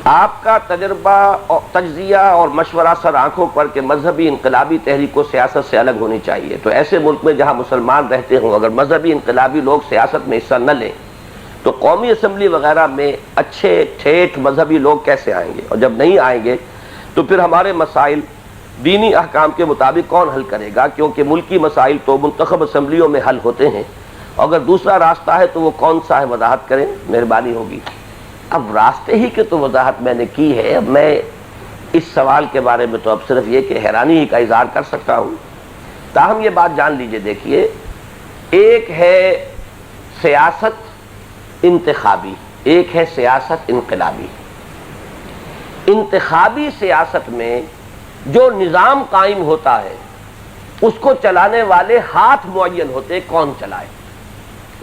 آپ کا تجربہ اور تجزیہ اور مشورہ سر آنکھوں پر کہ مذہبی انقلابی تحریک کو سیاست سے الگ ہونی چاہیے، تو ایسے ملک میں جہاں مسلمان رہتے ہوں اگر مذہبی انقلابی لوگ سیاست میں حصہ نہ لیں تو قومی اسمبلی وغیرہ میں اچھے ٹھیٹھ مذہبی لوگ کیسے آئیں گے؟ اور جب نہیں آئیں گے تو پھر ہمارے مسائل دینی احکام کے مطابق کون حل کرے گا؟ کیونکہ ملکی مسائل تو منتخب اسمبلیوں میں حل ہوتے ہیں، اگر دوسرا راستہ ہے تو وہ کون سا ہے؟ وضاحت کریں، مہربانی ہوگی۔ اب راستے ہی کی تو وضاحت میں نے کی ہے، اب میں اس سوال کے بارے میں تو اب صرف یہ کہ حیرانی ہی کا اظہار کر سکتا ہوں۔ تاہم یہ بات جان لیجئے، دیکھیے، ایک ہے سیاست انتخابی، ایک ہے سیاست انقلابی۔ انتخابی سیاست میں جو نظام قائم ہوتا ہے اس کو چلانے والے ہاتھ معین ہوتے، کون چلائے۔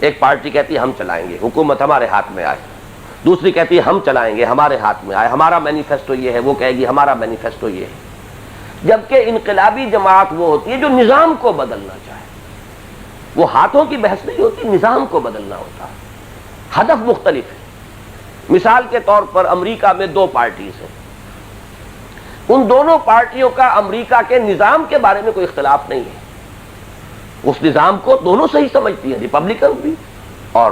ایک پارٹی کہتی ہے ہم چلائیں گے، حکومت ہمارے ہاتھ میں آئے، دوسری کہتی ہے ہم چلائیں گے، ہمارے ہاتھ میں آئے، ہمارا مینیفیسٹو یہ ہے، وہ کہے گی ہمارا مینیفیسٹو یہ ہے۔ جبکہ انقلابی جماعت وہ ہوتی ہے جو نظام کو بدلنا چاہے، وہ ہاتھوں کی بحث نہیں ہوتی، نظام کو بدلنا ہوتا ہے، ہدف مختلف ہے۔ مثال کے طور پر امریکہ میں دو پارٹیز ہیں، ان دونوں پارٹیوں کا امریکہ کے نظام کے بارے میں کوئی اختلاف نہیں ہے، اس نظام کو دونوں صحیح سمجھتی ہیں، ریپبلکن بھی اور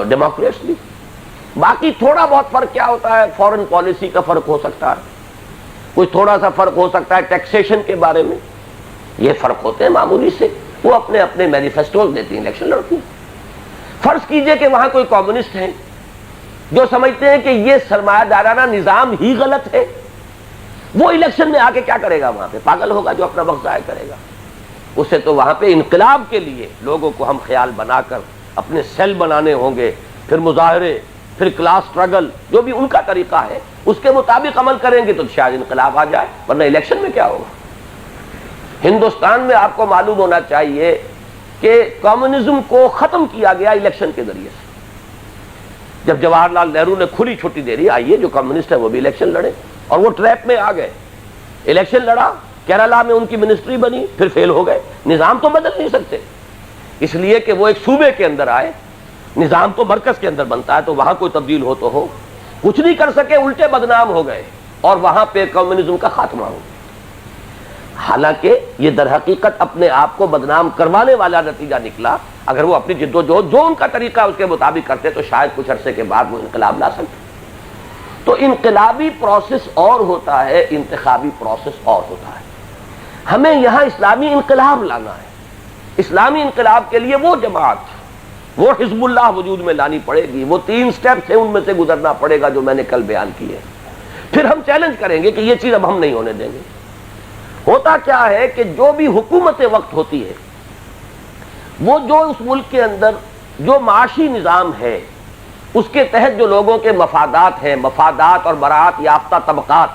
ڈیموکریٹس بھی۔ باقی تھوڑا بہت فرق کیا ہوتا ہے؟ فورن پالیسی کا فرق ہو سکتا ہے، کوئی تھوڑا سا فرق ہو سکتا ہے ٹیکسیشن کے بارے میں، یہ فرق ہوتے ہیں معمولی سے، وہ اپنے اپنے مینیفیسٹوز دیتی ہیں، الیکشن لڑتی ہیں۔ فرض کیجئے کہ وہاں کوئی کمیونسٹ ہیں جو سمجھتے ہیں کہ یہ سرمایہ دارانہ نظام ہی غلط ہے، وہ الیکشن میں آ کے کیا کرے گا؟ وہاں پہ پاگل ہوگا جو اپنا وقت ضائع کرے گا۔ اسے تو وہاں پہ انقلاب کے لیے لوگوں کو ہم خیال بنا کر اپنے سیل بنانے ہوں گے، پھر مظاہرے، پھر کلاس سٹرگل، جو بھی ان کا طریقہ ہے اس کے مطابق عمل کریں گے تو شاید انقلاب آ جائے، ورنہ الیکشن میں کیا ہوگا؟ ہندوستان میں آپ کو معلوم ہونا چاہیے کہ کمیونزم کو ختم کیا گیا الیکشن کے ذریعے سے۔ جب جواہر لال نہرو نے کھلی چھٹی دے دی، آئیے جو کمیونسٹ ہے وہ بھی الیکشن لڑے، اور وہ ٹریپ میں آ گئے، الیکشن لڑا، کیرالہ میں ان کی منسٹری بنی، پھر فیل ہو گئے۔ نظام تو بدل نہیں سکتے، اس لیے کہ وہ ایک صوبے کے اندر آئے، نظام تو مرکز کے اندر بنتا ہے، تو وہاں کوئی تبدیل ہو تو ہو، کچھ نہیں کر سکے، الٹے بدنام ہو گئے اور وہاں پہ کمیونزم کا خاتمہ ہو گیا۔ حالانکہ یہ در حقیقت اپنے آپ کو بدنام کروانے والا نتیجہ نکلا۔ اگر وہ اپنی جد و جہد جو ان کا طریقہ اس کے مطابق کرتے تو شاید کچھ عرصے کے بعد وہ انقلاب لا سکتے۔ تو انقلابی پروسیس اور ہوتا ہے، انتخابی پروسیس اور ہوتا ہے۔ ہمیں یہاں اسلامی انقلاب لانا ہے۔ اسلامی انقلاب کے لیے وہ جماعت، وہ حزب اللہ وجود میں لانی پڑے گی، وہ 3 سٹیپس ہیں ان میں سے گزرنا پڑے گا جو میں نے کل بیان کیے۔ پھر ہم چیلنج کریں گے کہ یہ چیز اب ہم نہیں ہونے دیں گے۔ ہوتا کیا ہے کہ جو بھی حکومت وقت ہوتی ہے، وہ جو اس ملک کے اندر جو معاشی نظام ہے اس کے تحت جو لوگوں کے مفادات ہیں، مفادات اور براعت یافتہ طبقات،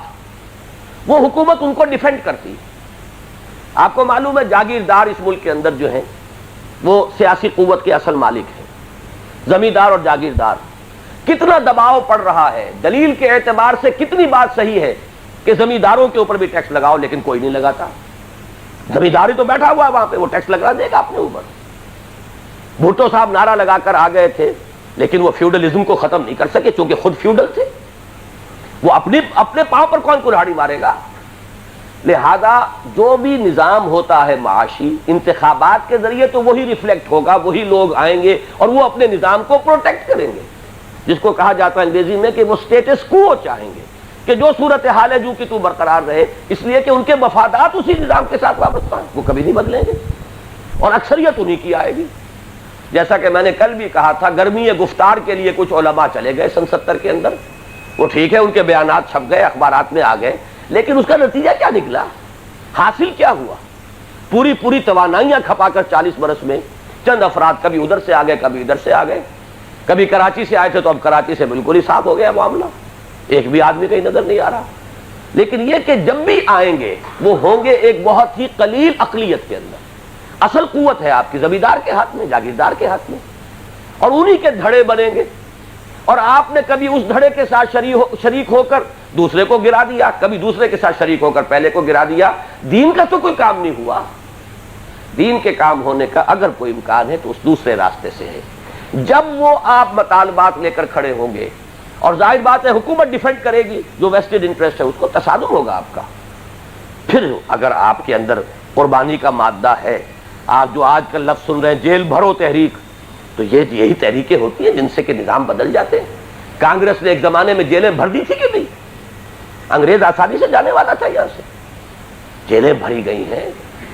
وہ حکومت ان کو ڈیفینڈ کرتی ہے۔ آپ کو معلوم ہے جاگیردار اس ملک کے اندر جو ہیں وہ سیاسی قوت کے اصل مالک ہیں، زمیندار اور جاگیردار۔ کتنا دباؤ پڑ رہا ہے، دلیل کے اعتبار سے کتنی بات صحیح ہے کہ زمینداروں کے اوپر بھی ٹیکس لگاؤ، لیکن کوئی نہیں لگاتا۔ زمینداری تو بیٹھا ہوا ہے وہاں پہ، وہ ٹیکس لگا دے گا اپنے اوپر۔ بھٹو صاحب نعرہ لگا کر آ گئے تھے، لیکن وہ فیوڈلزم کو ختم نہیں کر سکے چونکہ خود فیوڈل تھے۔ وہ اپنے پاؤں پر کون کلہاڑی مارے گا؟ لہذا جو بھی نظام ہوتا ہے معاشی، انتخابات کے ذریعے تو وہی ریفلیکٹ ہوگا، وہی لوگ آئیں گے اور وہ اپنے نظام کو پروٹیکٹ کریں گے، جس کو کہا جاتا ہے انگریزی میں کہ وہ سٹیٹس کو چاہیں گے کہ جو صورتحال ہے جو کہ تو برقرار رہے، اس لیے کہ ان کے مفادات اسی نظام کے ساتھ وابستہ ہیں، وہ کبھی نہیں بدلیں گے، اور اکثریت انہی کی آئے گی۔ جیسا کہ میں نے کل بھی کہا تھا، گرمی گفتار کے لیے کچھ علماء چلے گئے 70 کے اندر، وہ ٹھیک ہے ان کے بیانات چھپ گئے، اخبارات میں آ گئے، لیکن اس کا نتیجہ کیا نکلا؟ حاصل کیا ہوا؟ پوری توانائیاں کھپا کر 40 برس میں چند افراد کبھی ادھر سے آ گئے، کبھی ادھر سے آ گئے، کبھی کراچی سے آئے تھے تو اب کراچی سے بالکل ہی صاف ہو گیا معاملہ، ایک بھی آدمی کہیں نظر نہیں آ رہا۔ لیکن یہ کہ جب بھی آئیں گے وہ ہوں گے ایک بہت ہی قلیل اقلیت کے اندر۔ اصل قوت ہے آپ کی زمیندار کے ہاتھ میں، جاگیردار کے ہاتھ میں، اور انہی کے دھڑے بنیں گے، اور آپ نے کبھی اس دھڑے کے ساتھ شریک ہو کر دوسرے کو گرا دیا، کبھی دوسرے کے ساتھ شریک ہو کر پہلے کو گرا دیا۔ دین کا تو کوئی کام نہیں ہوا۔ دین کے کام ہونے کا اگر کوئی امکان ہے تو اس دوسرے راستے سے ہے، جب وہ آپ مطالبات لے کر کھڑے ہوں گے اور ظاہر بات ہے حکومت ڈیفینڈ کرے گی جو ویسٹڈ انٹرسٹ ہے، اس کو تصادم ہوگا آپ کا۔ پھر اگر آپ کے اندر قربانی کا مادہ ہے، آپ جو آج کل لفظ سن رہے ہیں جیل بھرو تحریک، تو یہی تحریکیں ہوتی ہیں جن سے کہ نظام بدل جاتے ہیں۔ کانگریس نے ایک زمانے میں جیلیں بھر دی تھی کہ نہیں؟ انگریز آسانی سے جانے والا تھا یہاں سے، جیلیں بھری گئی ہیں،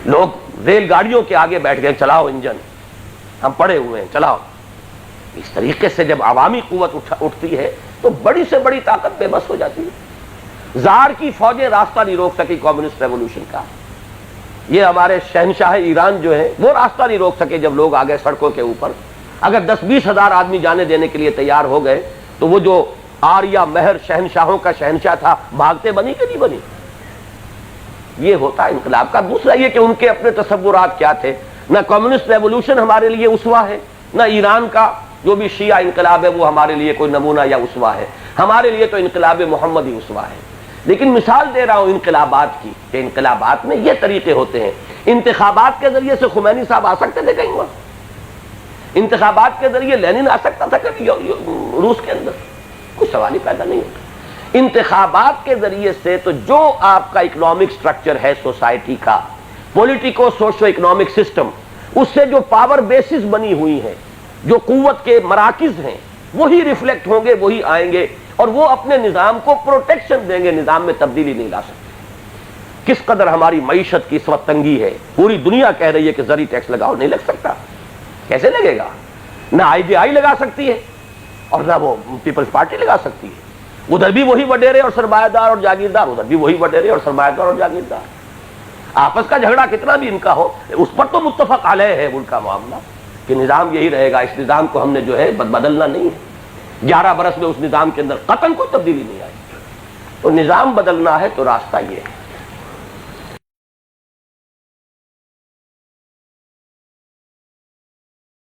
لوگ ریل گاڑیوں کے آگے بیٹھ گئے، چلاؤ انجن، ہم پڑے ہوئے ہیں چلاؤ۔ اس طریقے سے جب عوامی قوت اٹھتی ہے تو بڑی سے بڑی طاقت بے بس ہو جاتی ہے۔ زار کی فوجیں راستہ نہیں روک سکی کمیونسٹ ریولوشن کا، یہ ہمارے شہنشاہ ایران جو ہے وہ راستہ نہیں روک سکے جب لوگ آ گئے سڑکوں کے اوپر۔ اگر 10-20 ہزار آدمی جانے دینے کے لیے تیار ہو گئے تو وہ جو آریہ مہر شہنشاہوں کا شہنشاہ تھا بھاگتے بنی کہ نہیں بنی؟ یہ ہوتا ہے انقلاب کا۔ دوسرا یہ کہ ان کے اپنے تصورات کیا تھے، نہ کمیونسٹ ریولوشن ہمارے لیے اسوہ ہے، نہ ایران کا جو بھی شیعہ انقلاب ہے وہ ہمارے لیے کوئی نمونہ یا اسوہ ہے، ہمارے لیے تو انقلاب محمد ہی اسوہ ہے۔ لیکن مثال دے رہا ہوں انقلابات کی، کہ انقلابات میں یہ طریقے ہوتے ہیں۔ انتخابات کے ذریعے سے خمینی صاحب آ سکتے تھے کہیں وہاں؟ انتخابات کے ذریعے لینن آ سکتا تھا کبھی روس کے اندر؟ کوئی سوال ہی پیدا نہیں ہوتا۔ انتخابات کے ذریعے سے تو جو آپ کا اکنامک سٹرکچر ہے سوسائٹی کا، پولیٹیکو سوشو اکنامک سسٹم، اس سے جو پاور بیسز بنی ہوئی ہیں، جو قوت کے مراکز ہیں، وہی ریفلیکٹ ہوں گے، وہی آئیں گے، اور وہ اپنے نظام کو پروٹیکشن دیں گے، نظام میں تبدیلی نہیں لا سکتے۔ کس قدر ہماری معیشت کی اس وقت تنگی ہے، پوری دنیا کہہ رہی ہے کہ زرعی ٹیکس لگاؤ، نہیں لگ سکتا۔ کیسے لگے گا؟ نہ IGI لگا سکتی ہے اور نہ وہ پیپلز پارٹی لگا سکتی ہے۔ ادھر بھی وہی وڈیرے اور سرمایہ دار اور جاگیردار، ادھر بھی وہی وڈیرے اور سرمایہ دار اور جاگیردار۔ آپس کا جھگڑا کتنا بھی ان کا ہو، اس پر تو متفق علیہ ہے ان کا معاملہ کہ نظام یہی رہے گا، اس نظام کو ہم نے جو ہے بدلنا نہیں ہے۔ 11 برس میں اس نظام کے اندر قطعاً کوئی تبدیلی نہیں آئی۔ تو نظام بدلنا ہے تو راستہ یہ ہے۔